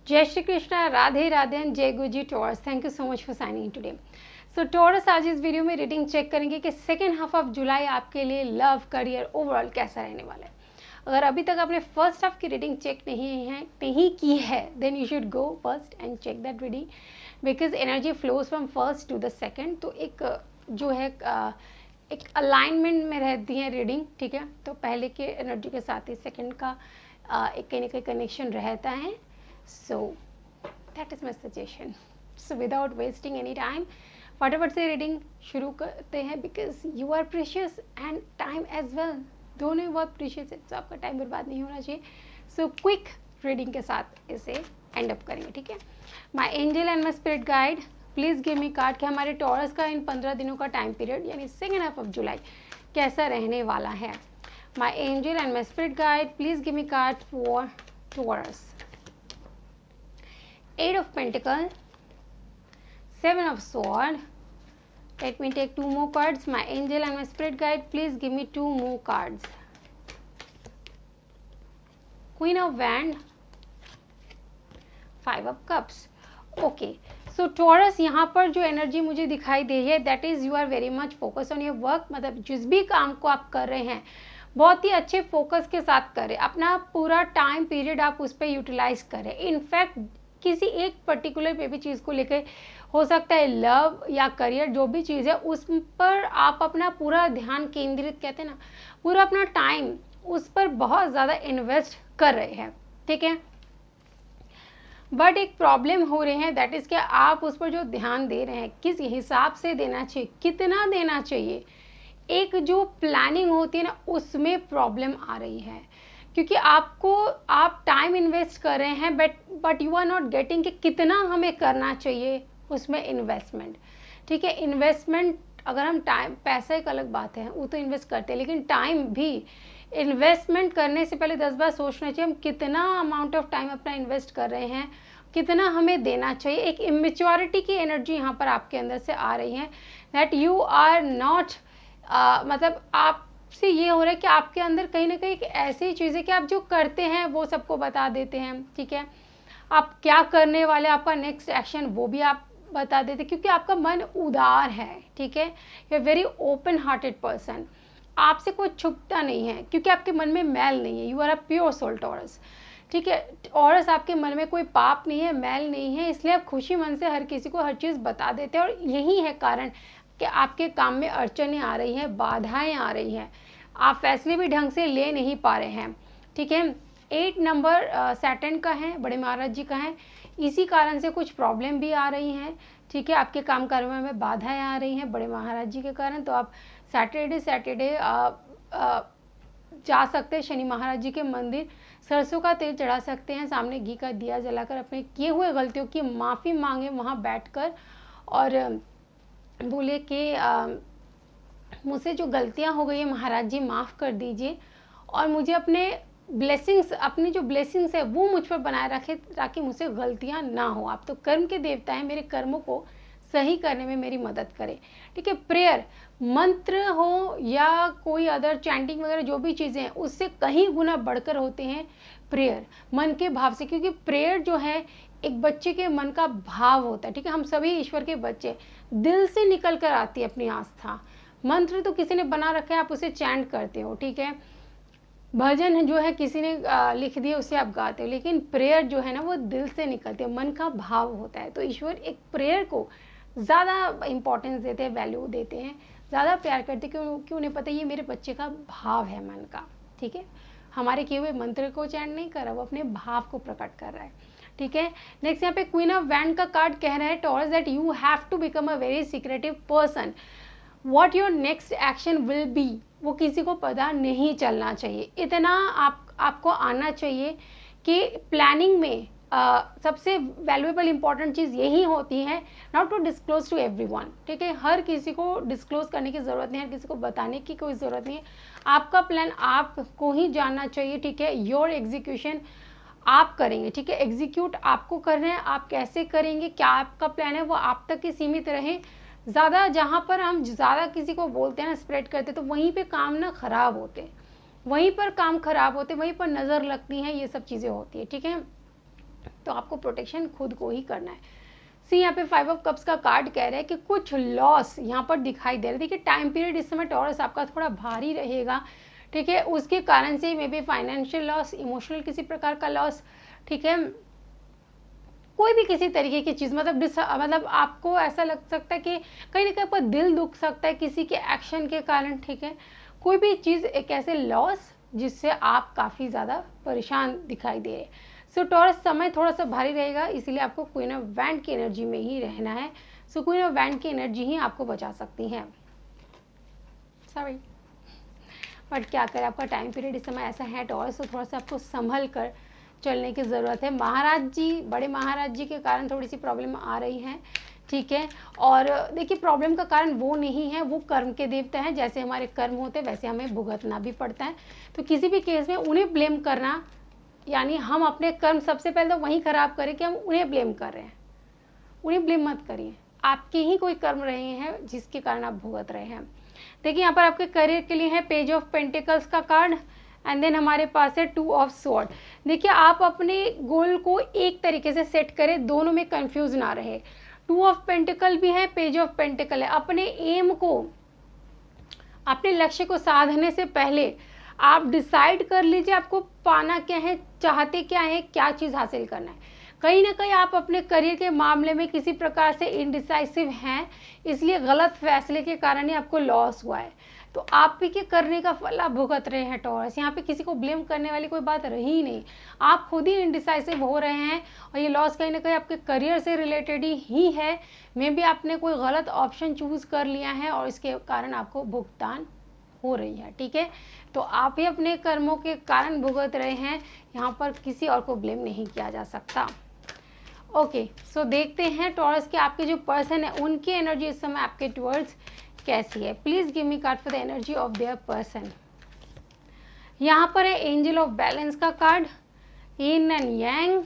जय श्री कृष्णा, राधे राधे, जय Guruji Taurus. Thank you so much for signing in today. So Taurus, आज इस वीडियो में रीडिंग चेक करेंगे कि सेकेंड हाफ ऑफ जुलाई आपके लिए लव, करियर, ओवरऑल कैसा रहने वाला है। अगर अभी तक आपने फर्स्ट हाफ की रीडिंग चेक नहीं की है, then you should go first and check that reading, because energy flows from first to the second. तो एक जो है एक अलाइनमेंट में रहती है रीडिंग, ठीक है। तो पहले के एनर्जी के साथ ही सेकेंड का एक कहीं ना कहीं कनेक्शन रहता है। So that is my suggestion. So without wasting any time, फटाफट से रीडिंग शुरू करते हैं, because you are precious and time as well, दोनों ही बहुत प्रीशियस है, तो आपका टाइम बर्बाद नहीं होना चाहिए। सो क्विक रीडिंग के साथ इसे एंड अप करेंगे, ठीक है। माई angel and my spirit guide, please give me card कि हमारे टॉरस का इन 15 दिनों का टाइम पीरियड यानी सेकेंड हाफ ऑफ जुलाई कैसा रहने वाला है। माई angel and my spirit guide, please give me card for taurus. Eight of Pentacles, Seven of Swords. Let me take 2 more cards. My angel and my spirit guide, please give me 2 more cards. Queen of Wands, 5 of Cups. Okay. So Taurus, यहाँ पर जो energy मुझे दिखाई दे रही है, that is you are very much focus on your work. मतलब जिस भी काम को आप कर रहे हैं बहुत ही अच्छे फोकस के साथ करें, अपना पूरा टाइम पीरियड आप उस पर यूटिलाइज करें। इनफैक्ट किसी एक पर्टिकुलर पे भी चीज़ को लेकर, हो सकता है लव या करियर, जो भी चीज़ है उस पर आप अपना पूरा ध्यान केंद्रित, कहते हैं ना, पूरा अपना टाइम उस पर बहुत ज़्यादा इन्वेस्ट कर रहे हैं, ठीक है। बट एक प्रॉब्लम हो रही है, दैट इज़ कि आप उस पर जो ध्यान दे रहे हैं किस हिसाब से देना चाहिए, कितना देना चाहिए, एक जो प्लानिंग होती है ना, उसमें प्रॉब्लम आ रही है। क्योंकि आप टाइम इन्वेस्ट कर रहे हैं but you are not getting कि कितना हमें करना चाहिए उसमें इन्वेस्टमेंट, ठीक है। इन्वेस्टमेंट अगर हम टाइम, पैसा एक अलग बात है, वो तो इन्वेस्ट करते हैं, लेकिन टाइम भी इन्वेस्टमेंट करने से पहले 10 बार सोचना चाहिए हम कितना अमाउंट ऑफ टाइम अपना इन्वेस्ट कर रहे हैं, कितना हमें देना चाहिए। एक इमेच्योरिटी की एनर्जी यहाँ पर आपके अंदर से आ रही है, दैट यू आर नॉट, मतलब आप से ये हो रहा है कि आपके अंदर कहीं ना कहीं एक ऐसी चीज़ है कि आप जो करते हैं वो सबको बता देते हैं, ठीक है। आप क्या करने वाले, आपका नेक्स्ट एक्शन वो भी आप बता देते, क्योंकि आपका मन उदार है, ठीक है। You are very open hearted person, आपसे कोई छुपता नहीं है, क्योंकि आपके मन में मैल नहीं है। You are a pure soul Taurus, ठीक है। टॉरस, आपके मन में कोई पाप नहीं है, मैल नहीं है, इसलिए आप खुशी मन से हर किसी को हर चीज़ बता देते हैं। और यही है कारण कि आपके काम में अड़चनें आ रही हैं, बाधाएं आ रही हैं, आप फैसले भी ढंग से ले नहीं पा रहे हैं, ठीक है। 8 नंबर सैटर्न का है, बड़े महाराज जी का है, इसी कारण से कुछ प्रॉब्लम भी आ रही हैं, ठीक है। आपके काम कार्यों में बाधाएं आ रही हैं बड़े महाराज जी के कारण। तो आप सैटरडे जा सकते हैं शनि महाराज जी के मंदिर, सरसों का तेल चढ़ा सकते हैं, सामने घी का दिया जलाकर अपने किए हुए गलतियों की माफ़ी मांगे वहाँ बैठकर, और बोले कि मुझसे जो गलतियां हो गई है महाराज जी माफ़ कर दीजिए, और मुझे अपने ब्लेसिंग्स, अपनी जो ब्लेसिंग्स है वो मुझ पर बनाए रखे, ताकि मुझसे गलतियां ना हो। आप तो कर्म के देवता हैं, मेरे कर्मों को सही करने में मेरी मदद करें, ठीक है। प्रेयर, मंत्र हो या कोई अदर चैंटिंग वगैरह जो भी चीज़ें हैं, उससे कहीं गुना बढ़कर होते हैं प्रेयर, मन के भाव से। क्योंकि प्रेयर जो है एक बच्चे के मन का भाव होता है, ठीक है। हम सभी ईश्वर के बच्चे, दिल से निकल कर आती है अपनी आस्था। मंत्र तो किसी ने बना रखा है, आप उसे चैंट करते हो, ठीक है। भजन जो है किसी ने लिख दिया, उसे आप गाते हो, लेकिन प्रेयर जो है ना वो दिल से निकलती है, मन का भाव होता है। तो ईश्वर एक प्रेयर को ज़्यादा इंपॉर्टेंस देते हैं, वैल्यू देते हैं, ज़्यादा प्यार करते हैं, क्यों उन्हें पता है ये मेरे बच्चे का भाव है मन का, ठीक है। हमारे किए हुए मंत्र को चैंट नहीं कर रहा, वो अपने भाव को प्रकट कर रहा है, ठीक है। नेक्स्ट यहाँ पे क्वीन ऑफ वैंड का कार्ड कह रहा है Taurus that you have to become a very secretive person. What your next action will be, वो किसी को पता नहीं चलना चाहिए। इतना आपको आना चाहिए कि प्लानिंग में सबसे वैल्यूएबल इंपॉर्टेंट चीज़ यही होती है, not to disclose to everyone, ठीक है। हर किसी को डिस्क्लोज करने की ज़रूरत नहीं है, हर किसी को बताने की कोई ज़रूरत नहीं है। आपका प्लान आपको ही जानना चाहिए, ठीक है। योर एग्जीक्यूशन आप करेंगे, ठीक है। एग्जीक्यूट आपको करना है, आप कैसे करेंगे, क्या आपका प्लान है, वो आप तक ही सीमित रहे। ज़्यादा जहाँ पर हम ज़्यादा किसी को बोलते हैं ना, स्प्रेड करते, तो वहीं पे काम ना ख़राब होते हैं, वहीं पर काम खराब होते, वहीं पर नज़र लगती हैं, ये सब चीज़ें होती है, ठीक है। तो आपको प्रोटेक्शन खुद को ही करना है। सी यहाँ पे 5 ऑफ कप्स का कार्ड कह रहा है कि कुछ लॉस यहाँ पर दिखाई दे रहा है। देखिए टाइम पीरियड इस समय टॉरस आपका थोड़ा भारी रहेगा, ठीक है। उसके कारण से may be financial loss, emotional किसी प्रकार का लॉस, ठीक है, कोई भी किसी तरीके की चीज़, मतलब आपको ऐसा लग सकता है कि कहीं ना कहीं आपका दिल दुख सकता है किसी के एक्शन के कारण, ठीक है। कोई भी चीज़ एक ऐसे लॉस जिससे आप काफ़ी ज़्यादा परेशान दिखाई दे रहे हैं। सो टॉरस समय थोड़ा सा भारी रहेगा, इसीलिए आपको क्वीन ऑफ वैंड की एनर्जी में ही रहना है। सो क्वीन ऑफ वैंड की एनर्जी ही आपको बचा सकती है। सॉरी, बट क्या करें, आपका टाइम पीरियड इस समय ऐसा है टॉरस, तो थोड़ा सा आपको संभल कर चलने की ज़रूरत है। महाराज जी, बड़े महाराज जी के कारण थोड़ी सी प्रॉब्लम आ रही है, ठीक है। और देखिए प्रॉब्लम का कारण वो नहीं है, वो कर्म के देवता हैं। जैसे हमारे कर्म होते हैं वैसे हमें भुगतना भी पड़ता है। तो किसी भी केस में उन्हें ब्लेम करना, यानी हम अपने कर्म सबसे पहले तो वहीं खराब करें कि हम उन्हें ब्लेम कर रहे हैं। उन्हें ब्लेम मत करिए, आपके ही कोई कर्म रहे हैं जिसके कारण आप भुगत रहे हैं। देखिए यहाँ पर आपके करियर के लिए है पेज ऑफ पेंटिकल्स का कार्ड, एंड देन हमारे पास है 2 ऑफ स्वॉर्ड। देखिए आप अपने गोल को एक तरीके से सेट करें, दोनों में कंफ्यूज ना रहे। 2 ऑफ पेंटिकल भी है, पेज ऑफ पेंटिकल है। अपने एम को, अपने लक्ष्य को साधने से पहले आप डिसाइड कर लीजिए आपको पाना क्या है, चाहते क्या है, क्या चीज़ हासिल करना है। कहीं ना कहीं आप अपने करियर के मामले में किसी प्रकार से इनडिसाइसिव हैं, इसलिए गलत फैसले के कारण ही आपको लॉस हुआ है। तो आप भी के करने का फल आप भुगत रहे हैं टॉरस। यहाँ पे किसी को ब्लेम करने वाली कोई बात रही नहीं, आप खुद ही इनडिसाइसिव हो रहे हैं और ये लॉस कहीं ना कहीं आपके करियर से रिलेटेड ही है। मे बी आपने कोई गलत ऑप्शन चूज कर लिया है और इसके कारण आपको भुगतान हो रही है, ठीक है। तो आप ही अपने कर्मों के कारण भुगत रहे हैं, यहाँ पर किसी और को ब्लेम नहीं किया जा सकता। ओके, सो देखते हैं टॉरस के आपके जो पर्सन है उनकी एनर्जी इस समय आपके टुवर्ड्स कैसी है। Please give me card for the energy of their person. यहाँ पर है एंजल ऑफ बैलेंस का कार्ड, यिन एंड यांग।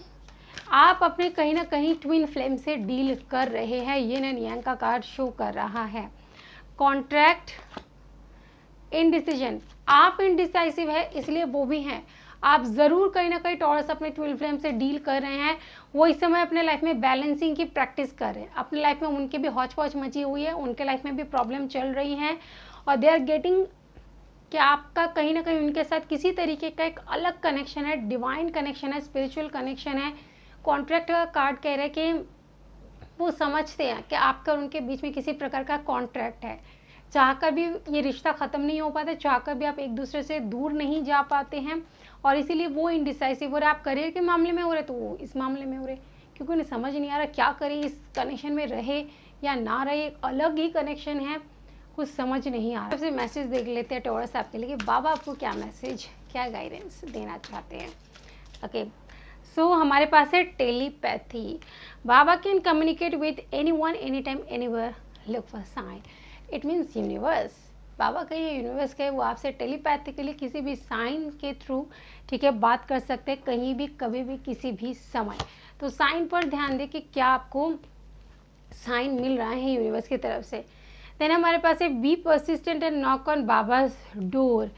आप अपने कहीं ना कहीं ट्विन फ्लेम से डील कर रहे हैं, यिन एंड यांग का कार्ड शो कर रहा है। कॉन्ट्रैक्ट, इनडिसीजन, आप इनडिसाइसिव है इसलिए वो भी हैं। आप ज़रूर कहीं ना कहीं टॉरस अपने ट्विन फ्लेम से डील कर रहे हैं। वो इस समय अपने लाइफ में बैलेंसिंग की प्रैक्टिस कर रहे हैं। अपने लाइफ में उनके भी हौच पौच मची हुई है, उनके लाइफ में भी प्रॉब्लम चल रही हैं और दे आर गेटिंग कि आपका कहीं ना कहीं उनके साथ किसी तरीके का एक अलग कनेक्शन है, डिवाइन कनेक्शन है, स्पिरिचुअल कनेक्शन है। कॉन्ट्रैक्ट का कार्ड कह रहे हैं कि वो समझते हैं कि आपका और उनके बीच में किसी प्रकार का कॉन्ट्रैक्ट है। चाहकर भी ये रिश्ता ख़त्म नहीं हो पाता, चाहकर भी आप एक दूसरे से दूर नहीं जा पाते हैं और इसीलिए वो इनडिसाइसिव हो रहे। आप करियर के मामले में हो रहे तो वो इस मामले में हो रहे, क्योंकि उन्हें समझ नहीं आ रहा क्या करें, इस कनेक्शन में रहे या ना रहे, एक अलग ही कनेक्शन है, कुछ समझ नहीं आ रहा। सबसे मैसेज देख लेते हैं टॉरस आपके लिए कि बाबा आपको क्या मैसेज, क्या गाइडेंस देना चाहते हैं। ओके, सो हमारे पास है telepathy. Baba can communicate with anyone, any time, anywhere, look for sign. It means universe. Baba का ये यूनिवर्स का है, वो आपसे टेलीपैथिकली किसी भी साइन के थ्रू, ठीक है, बात कर सकते हैं, कहीं भी, कभी भी, किसी भी समय। तो साइन पर ध्यान दें कि क्या आपको साइन मिल रहा है यूनिवर्स की तरफ से। देन हमारे पास है be persistent and knock on Baba's door.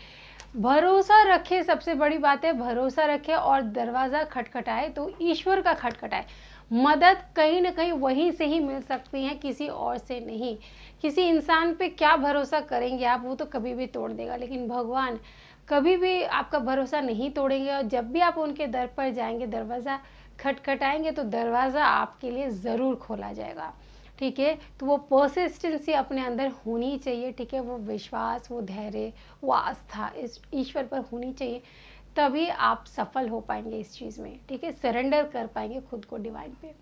भरोसा रखे, सबसे बड़ी बात है भरोसा रखे और दरवाज़ा खटखटाए तो ईश्वर का खटखटाए। मदद कहीं ना कहीं वहीं से ही मिल सकती है, किसी और से नहीं। किसी इंसान पे क्या भरोसा करेंगे आप, वो तो कभी भी तोड़ देगा, लेकिन भगवान कभी भी आपका भरोसा नहीं तोड़ेंगे। और जब भी आप उनके दर पर जाएंगे, दरवाज़ा खटखटाएंगे तो दरवाज़ा आपके लिए ज़रूर खोला जाएगा, ठीक है। तो वो परसिस्टेंसी अपने अंदर होनी चाहिए, ठीक है, वो विश्वास, वो धैर्य, वो आस्था इस ईश्वर पर होनी चाहिए, तभी आप सफल हो पाएंगे इस चीज़ में, ठीक है, सरेंडर कर पाएंगे खुद को डिवाइन पे।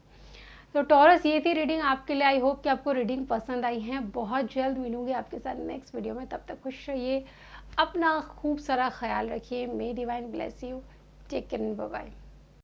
तो टॉरस, ये थी रीडिंग आपके लिए। आई होप कि आपको रीडिंग पसंद आई है। बहुत जल्द मिलूंगी आपके साथ नेक्स्ट वीडियो में, तब तक खुश रहिए, अपना खूब सारा ख्याल रखिए। May divine bless you, take care, bye bye.